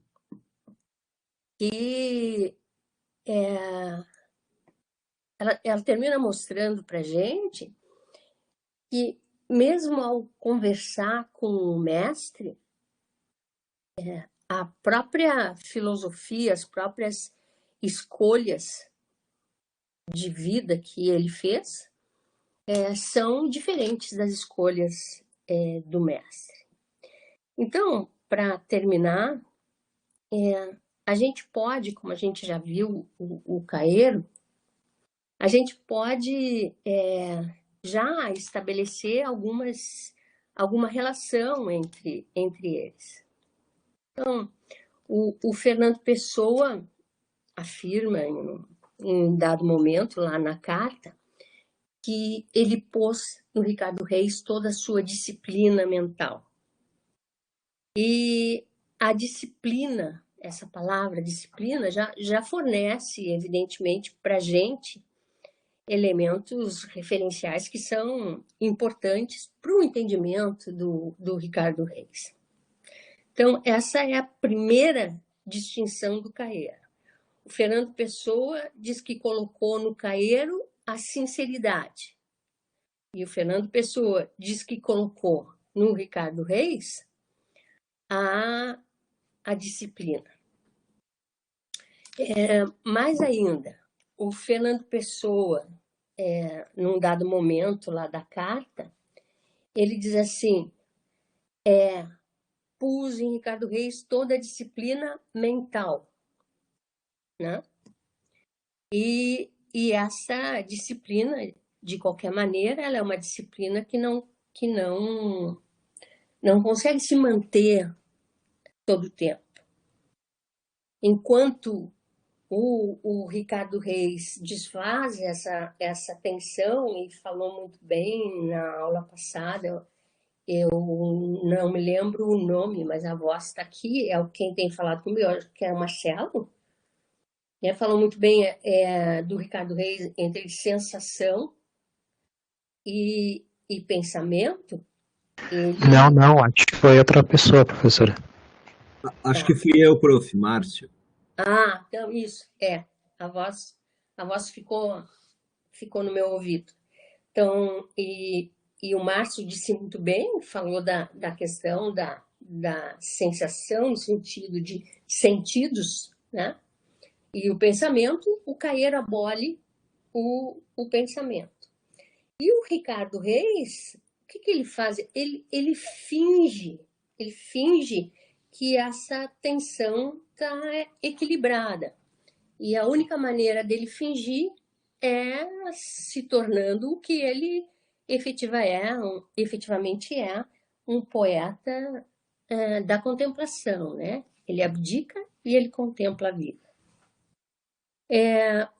que ela termina mostrando para a gente que, mesmo ao conversar com o mestre, a própria filosofia, as próprias escolhas de vida que ele fez são diferentes das escolhas do mestre. Então, para terminar, a gente pode, como a gente já viu o Caeiro, a gente pode já estabelecer alguma relação entre eles. Então, o Fernando Pessoa afirma em dado momento, lá na carta, que ele pôs no Ricardo Reis toda a sua disciplina mental. E a disciplina, essa palavra disciplina, já fornece, evidentemente, para a gente elementos referenciais que são importantes para o entendimento do Ricardo Reis. Então, essa é a primeira distinção do Caeiro. O Fernando Pessoa diz que colocou no Caeiro a sinceridade. E o Fernando Pessoa diz que colocou no Ricardo Reis a disciplina. Mais ainda, o Fernando Pessoa, num dado momento lá da carta, ele diz assim, pus em Ricardo Reis toda a disciplina mental, né? E essa disciplina, de qualquer maneira, ela é uma disciplina que não consegue se manter todo o tempo. Enquanto o Ricardo Reis desfaz essa tensão, e falou muito bem na aula passada, eu não me lembro o nome, mas a voz está aqui, quem tem falado comigo, que é o Marcelo, falou muito bem do Ricardo Reis entre sensação e pensamento. Não, acho que foi outra pessoa, professora. Acho que fui eu, prof. Márcio. Então isso, a voz ficou no meu ouvido. Então, e o Márcio disse muito bem, falou da questão da sensação, no sentido de sentidos, né? E o pensamento, o Caeiro abole o pensamento. E o Ricardo Reis, o que ele faz? Ele finge que essa tensão está equilibrada. E a única maneira dele fingir é se tornando o que ele efetivamente é, um poeta da contemplação, né? Ele abdica e ele contempla a vida.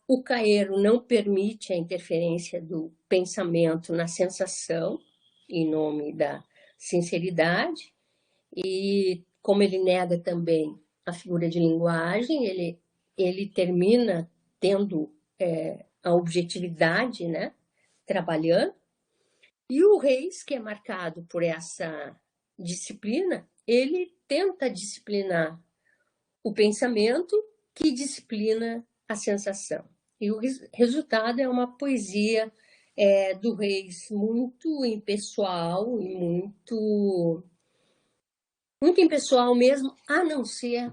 O Caeiro não permite a interferência do pensamento na sensação, em nome da sinceridade, e como ele nega também a figura de linguagem, ele termina tendo a objetividade, né, trabalhando, e o Reis, que é marcado por essa disciplina, ele tenta disciplinar o pensamento, que disciplina a sensação. E o resultado é uma poesia do Reis muito impessoal e muito impessoal mesmo, a não ser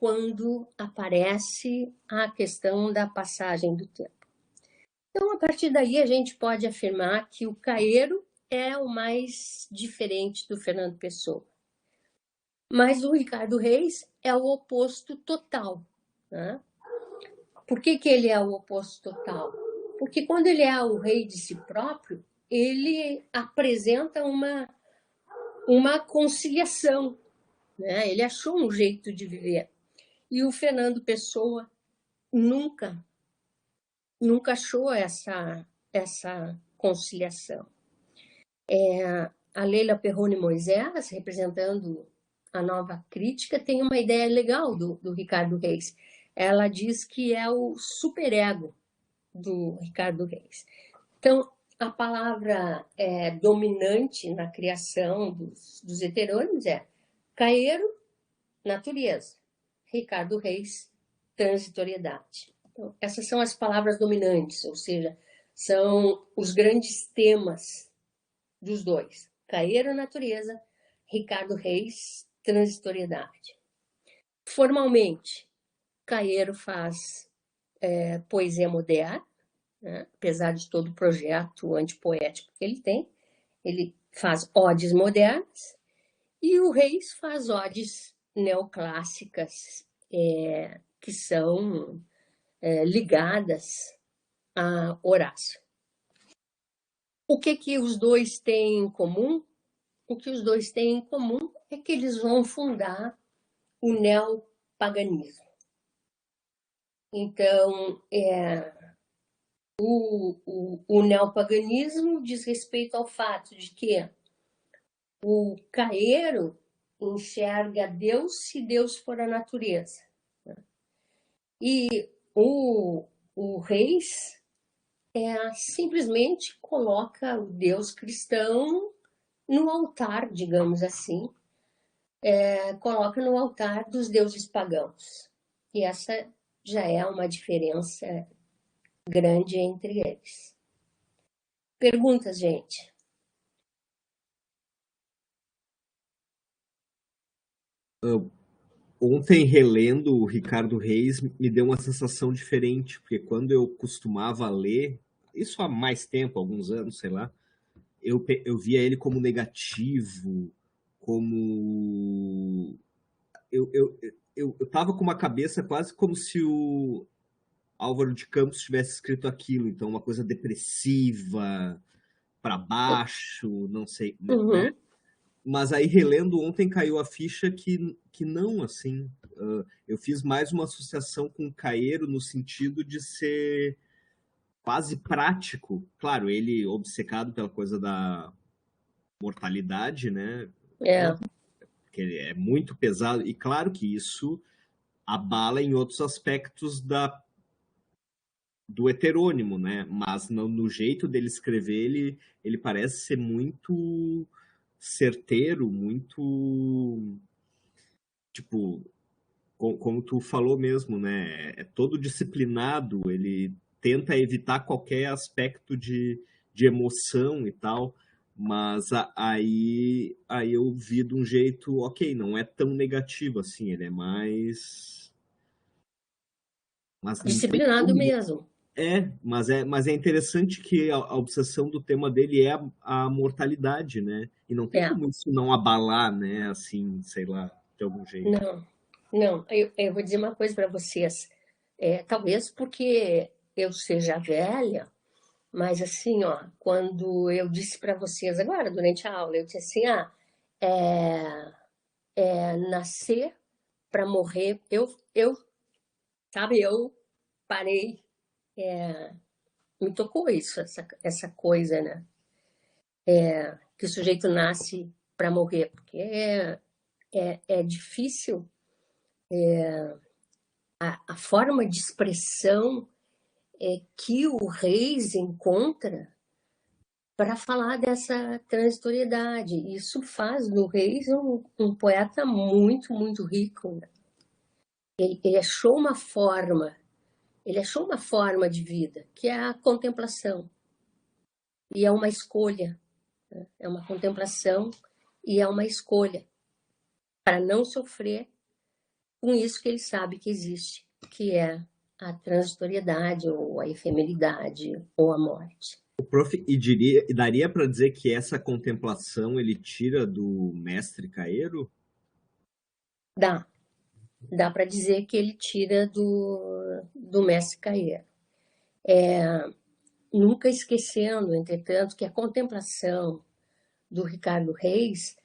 quando aparece a questão da passagem do tempo. Então, a partir daí, a gente pode afirmar que o Caeiro é o mais diferente do Fernando Pessoa. Mas o Ricardo Reis é o oposto total, né? Por que ele é o oposto total? Porque quando ele é o rei de si próprio, ele apresenta uma conciliação, né? Ele achou um jeito de viver. E o Fernando Pessoa nunca achou essa conciliação. A Leila Perrone Moisés, representando a nova crítica, tem uma ideia legal do Ricardo Reis. Ela diz que é o superego do Ricardo Reis. Então, a palavra dominante na criação dos heterônimos é Caeiro, natureza. Ricardo Reis, transitoriedade. Então, essas são as palavras dominantes, ou seja, são os grandes temas dos dois. Caeiro, natureza, Ricardo Reis, transitoriedade. Formalmente, Caeiro faz poesia moderna, né? Apesar de todo o projeto antipoético que ele tem, ele faz odes modernas, e o Reis faz odes neoclássicas, que são ligadas a Horácio. O que os dois têm em comum? O que os dois têm em comum é que eles vão fundar o neopaganismo. Então, o neopaganismo diz respeito ao fato de que o Caeiro enxerga Deus se Deus for a natureza. E o Reis simplesmente coloca o Deus cristão no altar, digamos assim, coloca no altar dos deuses pagãos. E essa já é uma diferença grande entre eles. Perguntas, gente? Ontem, relendo o Ricardo Reis, me deu uma sensação diferente, porque quando eu costumava ler, isso há mais tempo, alguns anos, sei lá, eu via ele como negativo, como... Eu tava com uma cabeça quase como se o Álvaro de Campos tivesse escrito aquilo, então uma coisa depressiva, para baixo, não sei, né? Mas aí, relendo ontem, caiu a ficha que não, assim. Eu fiz mais uma associação com o Caeiro no sentido de ser quase prático. Claro, ele obcecado pela coisa da mortalidade, né? Porque ele é muito pesado. E claro que isso abala em outros aspectos do heterônimo, né? Mas no jeito dele escrever, ele parece ser muito certeiro, muito, tipo, como tu falou mesmo, né? É todo disciplinado, ele tenta evitar qualquer aspecto de emoção e tal, mas aí eu vi de um jeito, ok, não é tão negativo assim, ele é mais... Disciplinado mesmo. Mas é interessante que a obsessão do tema dele é a mortalidade, né? E não tem como isso não abalar, né? Assim, sei lá, de algum jeito. Não. Eu vou dizer uma coisa para vocês. Talvez porque eu seja velha, mas assim, ó, quando eu disse para vocês agora, durante a aula, eu disse assim, nascer para morrer. Eu parei, me tocou isso, essa coisa, né? Que o sujeito nasce para morrer, porque é difícil a forma de expressão que o Reis encontra para falar dessa transitoriedade. Isso faz do Reis um poeta muito, muito rico, né? Ele achou uma forma de vida, que é a contemplação. E é uma escolha, né? É uma contemplação e é uma escolha para não sofrer, com isso que ele sabe que existe, que é a transitoriedade, ou a efemeridade, ou a morte. O prof, e daria para dizer que essa contemplação ele tira do mestre Caeiro? Dá para dizer que ele tira do mestre Caeiro. Nunca esquecendo, entretanto, que a contemplação do Ricardo Reis,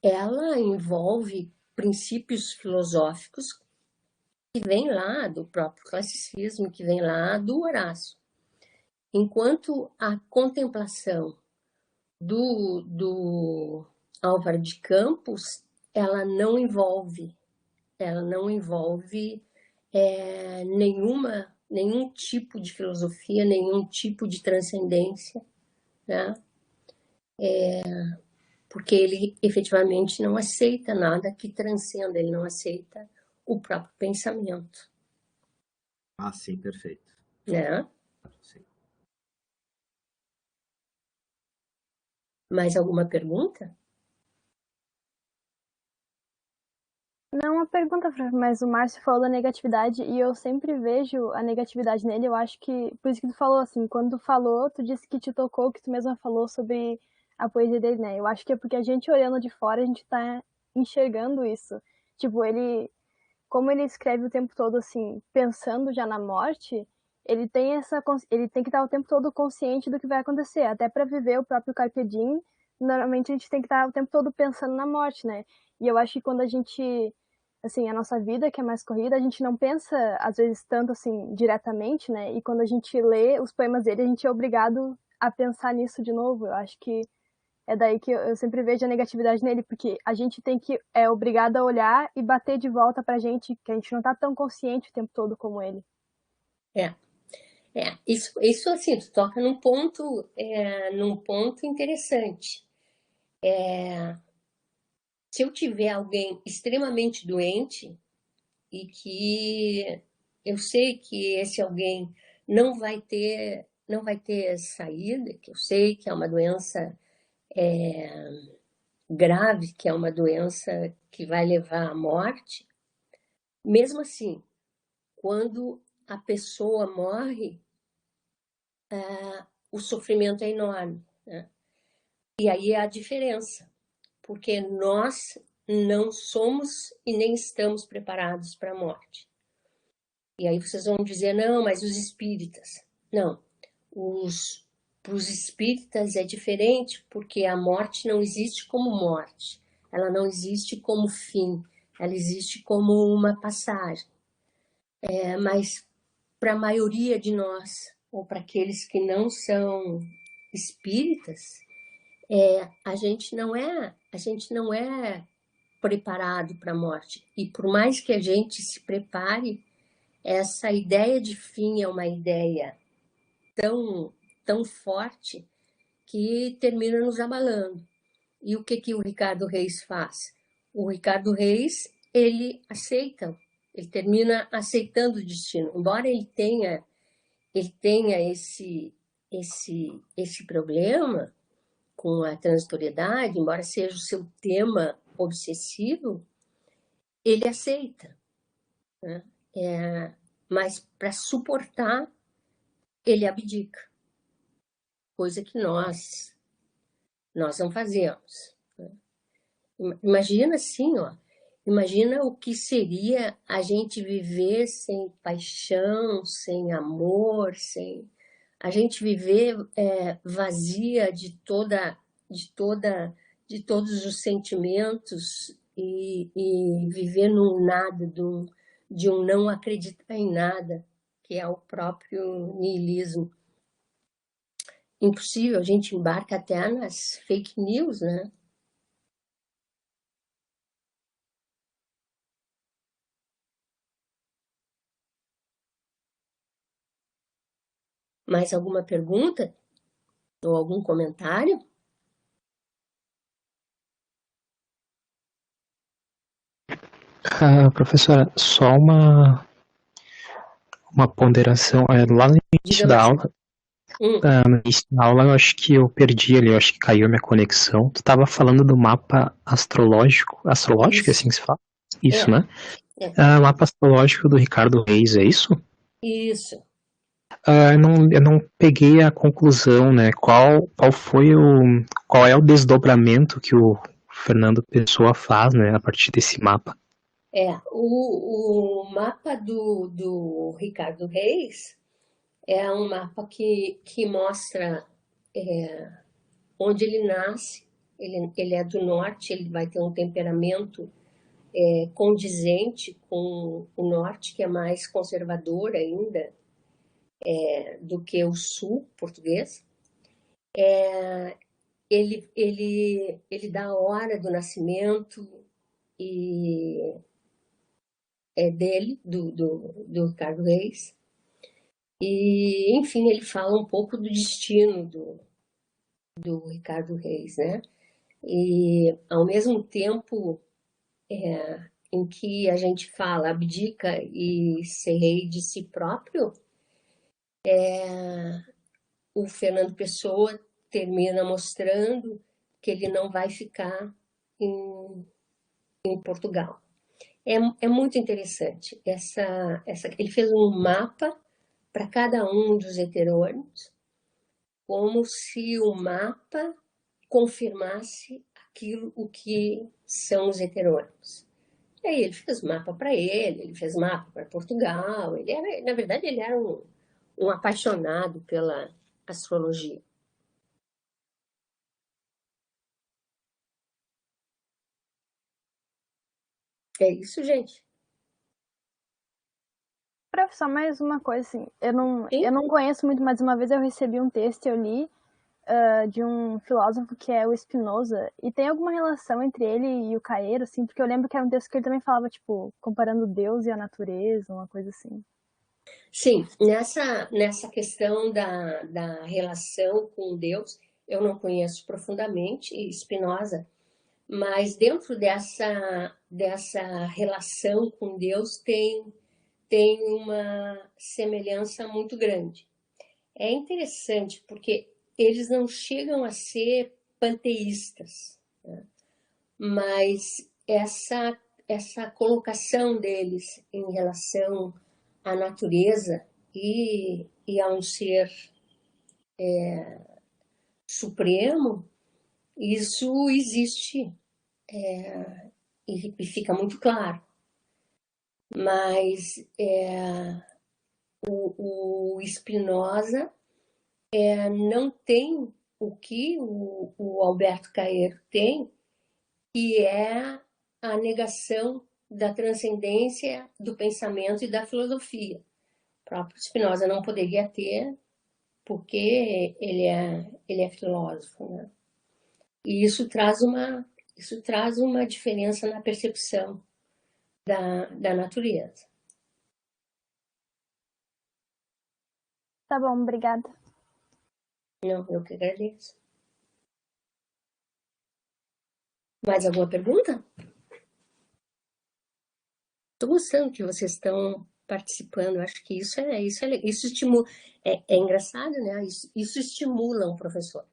ela envolve princípios filosóficos que vêm lá do próprio classicismo, que vêm lá do Horácio. Enquanto a contemplação do Álvaro de Campos, ela não envolve nenhum tipo de filosofia, nenhum tipo de transcendência, né? Porque ele efetivamente não aceita nada que transcenda, ele não aceita o próprio pensamento. Ah, sim, perfeito. Né? Sim. Mais alguma pergunta? Não uma pergunta, mas o Márcio falou da negatividade e eu sempre vejo a negatividade nele. Eu acho que, por isso que tu falou assim, quando tu falou, tu disse que te tocou, que tu mesma falou sobre a poesia dele, né? Eu acho que é porque a gente olhando de fora, a gente tá enxergando isso. Tipo, como ele escreve o tempo todo assim, pensando já na morte, ele tem que estar o tempo todo consciente do que vai acontecer, até para viver o próprio Carpe Diem. Normalmente a gente tem que estar o tempo todo pensando na morte, né? E eu acho que quando a gente, assim, a nossa vida que é mais corrida, a gente não pensa às vezes tanto assim diretamente, né? E quando a gente lê os poemas dele, a gente é obrigado a pensar nisso de novo. Eu acho que é daí que eu sempre vejo a negatividade nele, porque a gente é obrigado a olhar e bater de volta pra gente, que a gente não tá tão consciente o tempo todo como ele. Isso assim, tu toca num ponto interessante. Se eu tiver alguém extremamente doente e que eu sei que esse alguém não vai ter saída, que eu sei que é uma doença grave, que é uma doença que vai levar à morte, mesmo assim, quando a pessoa morre, o sofrimento é enorme, né? E aí é a diferença, porque nós não somos e nem estamos preparados para a morte. E aí vocês vão dizer, não, mas os espíritas. Não, para os espíritas é diferente, porque a morte não existe como morte, ela não existe como fim, ela existe como uma passagem. Mas para a maioria de nós, ou para aqueles que não são espíritas, a gente não é preparado para a morte. E por mais que a gente se prepare, essa ideia de fim é uma ideia tão forte que termina nos abalando. E o que o Ricardo Reis faz? O Ricardo Reis, ele aceita, ele termina aceitando o destino. Embora ele tenha esse problema com a transitoriedade, embora seja o seu tema obsessivo, ele aceita, né? Mas para suportar, ele abdica, coisa que nós não fazemos, né? Imagina assim, imagina o que seria a gente viver sem paixão, sem amor, a gente viver vazia de todos os sentimentos e viver num nada, de um não acreditar em nada, que é o próprio niilismo. Impossível, a gente embarca até nas fake news, né? Mais alguma pergunta? Ou algum comentário? Professora, só uma ponderação. Lá no início da aula, no início da aula, eu acho que eu perdi ali, eu acho que caiu a minha conexão. Tu estava falando do mapa astrológico, Isso. assim que se fala? Isso, né? Mapa astrológico do Ricardo Reis, é isso? Isso. Eu não peguei a conclusão, né? Qual é o desdobramento que o Fernando Pessoa faz, né, a partir desse mapa? O mapa do Ricardo Reis é um mapa que mostra onde ele nasce. Ele é do norte, ele vai ter um temperamento condizente com o norte, que é mais conservador ainda do que o sul português. Ele dá a hora do nascimento e dele, do Ricardo Reis. E, enfim, ele fala um pouco do destino do Ricardo Reis, né? E, ao mesmo tempo em que a gente fala abdica e ser rei de si próprio, o Fernando Pessoa termina mostrando que ele não vai ficar em Portugal. É muito interessante. Ele fez um mapa para cada um dos heterônimos, como se o mapa confirmasse o que são os heterônimos. E aí ele fez mapa para ele fez mapa para Portugal. Na verdade, ele era um apaixonado pela astrologia. É isso, gente. Professor, mais uma coisa, assim, eu não conheço muito, mas uma vez eu recebi um texto e eu li de um filósofo que é o Spinoza, e tem alguma relação entre ele e o Caeiro, assim, porque eu lembro que era um texto que ele também falava, tipo, comparando Deus e a natureza, uma coisa assim. Sim, nessa questão da relação com Deus, eu não conheço profundamente Spinoza, mas dentro dessa relação com Deus tem uma semelhança muito grande. É interessante porque eles não chegam a ser panteístas, né? Mas essa colocação deles em relação à natureza e a um ser supremo, isso existe e fica muito claro. Mas o Spinoza não tem o que o Alberto Caeiro tem, que é a negação da transcendência do pensamento e da filosofia. O próprio Spinoza não poderia ter, porque ele é filósofo, né? E isso traz uma diferença na percepção da natureza. Tá bom, obrigada. Não, eu que agradeço. Mais alguma pergunta? Estou gostando que vocês estão participando. Acho que isso estimula. É engraçado, né? Isso estimula um professor.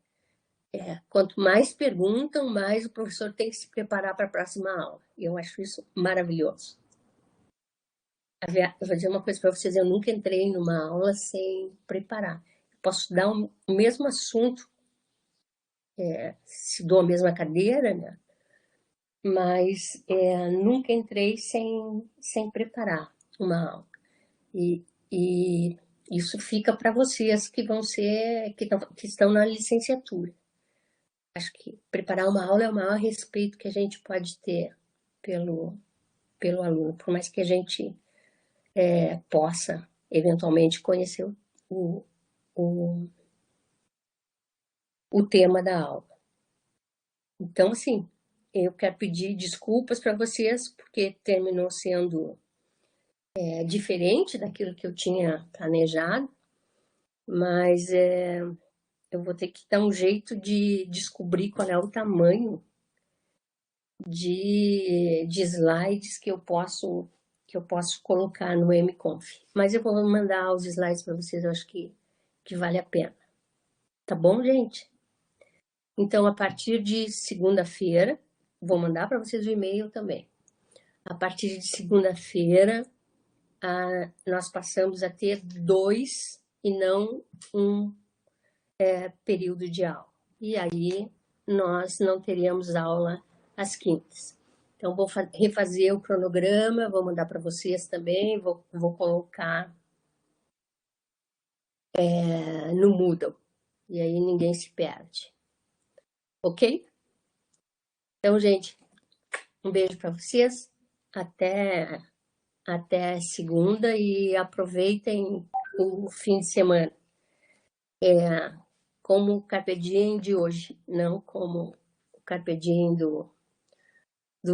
Quanto mais perguntam, mais o professor tem que se preparar para a próxima aula. Eu acho isso maravilhoso. Eu vou dizer uma coisa para vocês: eu nunca entrei numa aula sem preparar. Posso dar o mesmo assunto, se dou a mesma cadeira, né? Mas nunca entrei sem preparar uma aula. E isso fica para vocês que que estão na licenciatura. Acho que preparar uma aula é o maior respeito que a gente pode ter pelo aluno, por mais que a gente possa eventualmente conhecer o tema da aula. Então, assim, eu quero pedir desculpas para vocês, porque terminou sendo diferente daquilo que eu tinha planejado, mas eu vou ter que dar um jeito de descobrir qual é o tamanho de slides que eu posso colocar no MConf. Mas eu vou mandar os slides para vocês, eu acho que vale a pena. Tá bom, gente? Então, a partir de segunda-feira, vou mandar para vocês o e-mail também. A partir de segunda-feira, nós passamos a ter 2 e não um período de aula. E aí nós não teríamos aula às quintas. Então, vou refazer o cronograma, vou mandar para vocês também, vou colocar no Moodle. E aí ninguém se perde. Ok? Então, gente, um beijo para vocês. Até segunda e aproveitem o fim de semana. Como o Carpe Diem de hoje, não como o Carpe Diem do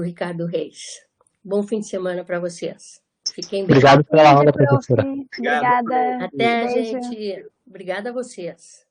Ricardo Reis. Bom fim de semana para vocês. Fiquem bem. Obrigado pela aula, professora. Obrigada. Até, Beijo. gente. Obrigada a vocês.